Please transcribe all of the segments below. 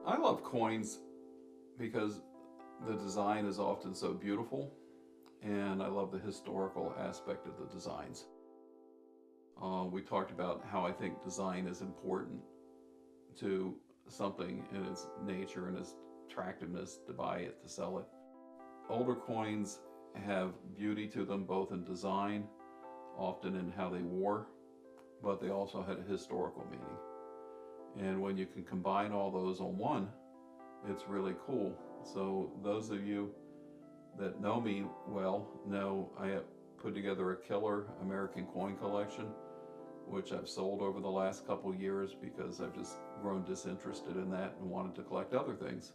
I love coins because the design is often so beautiful, and I love the historical aspect of the designs. We talked about how I think design is important to something in its nature and its attractiveness to buy it, to sell it. Older coins have beauty to them, both in design, often in how they wore, but they also had a historical meaning. And when you can combine all those on one, it's really cool. So those of you that know me well know I have put together a killer American coin collection, which I've sold over the last couple years because I've just grown disinterested in that and wanted to collect other things.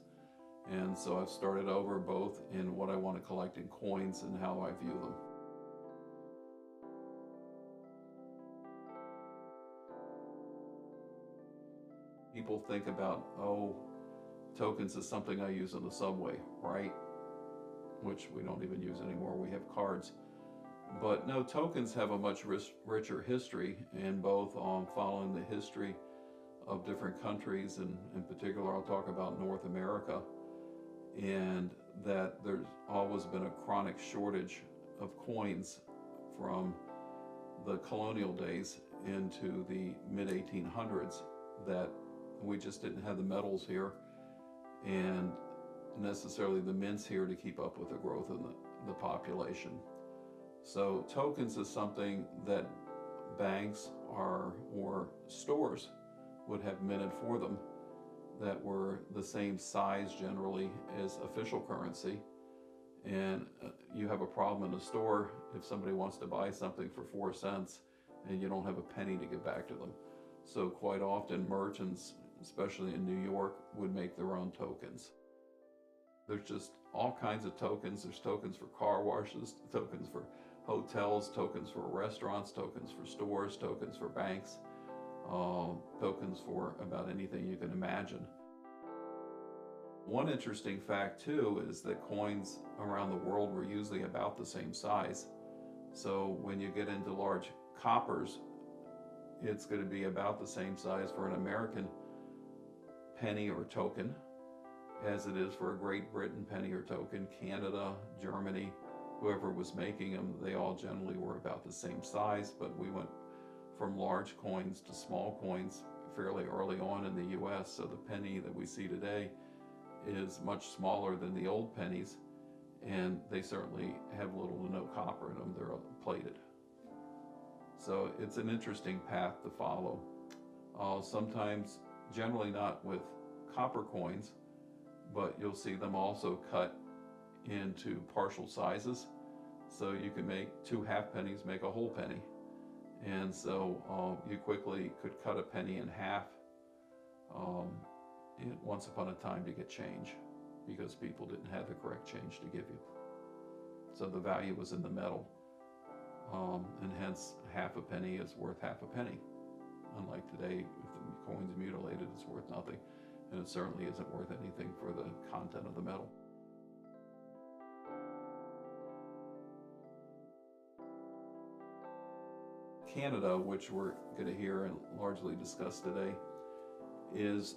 And so I've started over both in what I want to collect in coins and how I view them. People think about, oh, tokens is something I use on the subway, right? Which we don't even use anymore. We have cards. But no, tokens have a much richer history, and both following the history of different countries, and in particular, I'll talk about North America, and that there's always been a chronic shortage of coins from the colonial days into the mid 1800s, that we just didn't have the metals here and necessarily the mints here to keep up with the growth in the population. So tokens is something that banks or stores would have minted for them that were the same size generally as official currency. And you have a problem in a store if somebody wants to buy something for 4 cents and you don't have a penny to give back to them. So quite often merchants, especially in New York, would make their own tokens. There's just all kinds of tokens. There's tokens for car washes, tokens for hotels, tokens for restaurants, tokens for stores, tokens for banks, tokens for about anything you can imagine. One interesting fact too is that coins around the world were usually about the same size. So when you get into large coppers, it's going to be about the same size for an American penny or token as it is for a Great Britain penny or token. Canada, Germany, whoever was making them, they all generally were about the same size, but we went from large coins to small coins fairly early on in the US. So the penny that we see today is much smaller than the old pennies, and they certainly have little to no copper in them. They're plated. So it's an interesting path to follow. Sometimes, generally not with copper coins, but you'll see them also cut into partial sizes. So you can make 2 half pennies make a whole penny. And so you quickly could cut a penny in half once upon a time to get change, because people didn't have the correct change to give you. So the value was in the metal. And hence half a penny is worth half a penny. Unlike today, if the coin's mutilated, it's worth nothing. And it certainly isn't worth anything for the content of the metal. Canada, which we're going to hear and largely discuss today, is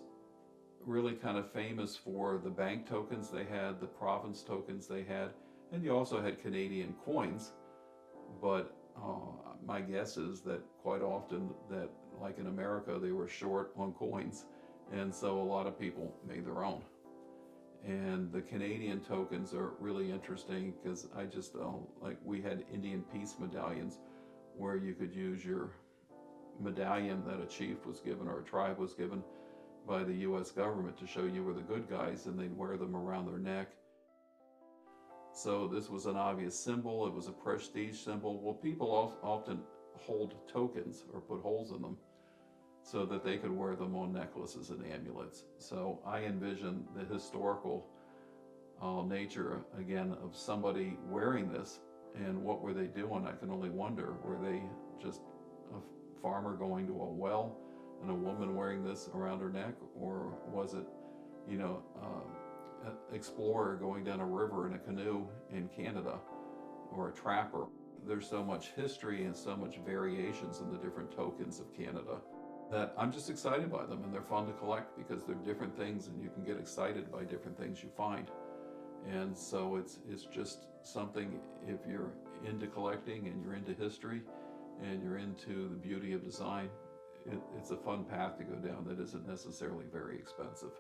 really kind of famous for the bank tokens they had, the province tokens they had, and you also had Canadian coins. But my guess is that quite often that, like in America, they were short on coins, and so a lot of people made their own. And the Canadian tokens are really interesting because I just like, we had Indian peace medallions where you could use your medallion that a chief was given or a tribe was given by the US government to show you were the good guys, and they'd wear them around their neck. So this was an obvious symbol. It was a prestige symbol. Well, people often hold tokens or put holes in them so that they could wear them on necklaces and amulets. So I envision the historical nature, again, of somebody wearing this, and what were they doing? I can only wonder. Were they just a farmer going to a well and a woman wearing this around her neck? Or was it, an explorer going down a river in a canoe in Canada, or a trapper? There's so much history and so much variations in the different tokens of Canada. that I'm just excited by them, and they're fun to collect because they're different things, and you can get excited by different things you find. And so it's just something, if you're into collecting and you're into history and you're into the beauty of design, it's a fun path to go down that isn't necessarily very expensive.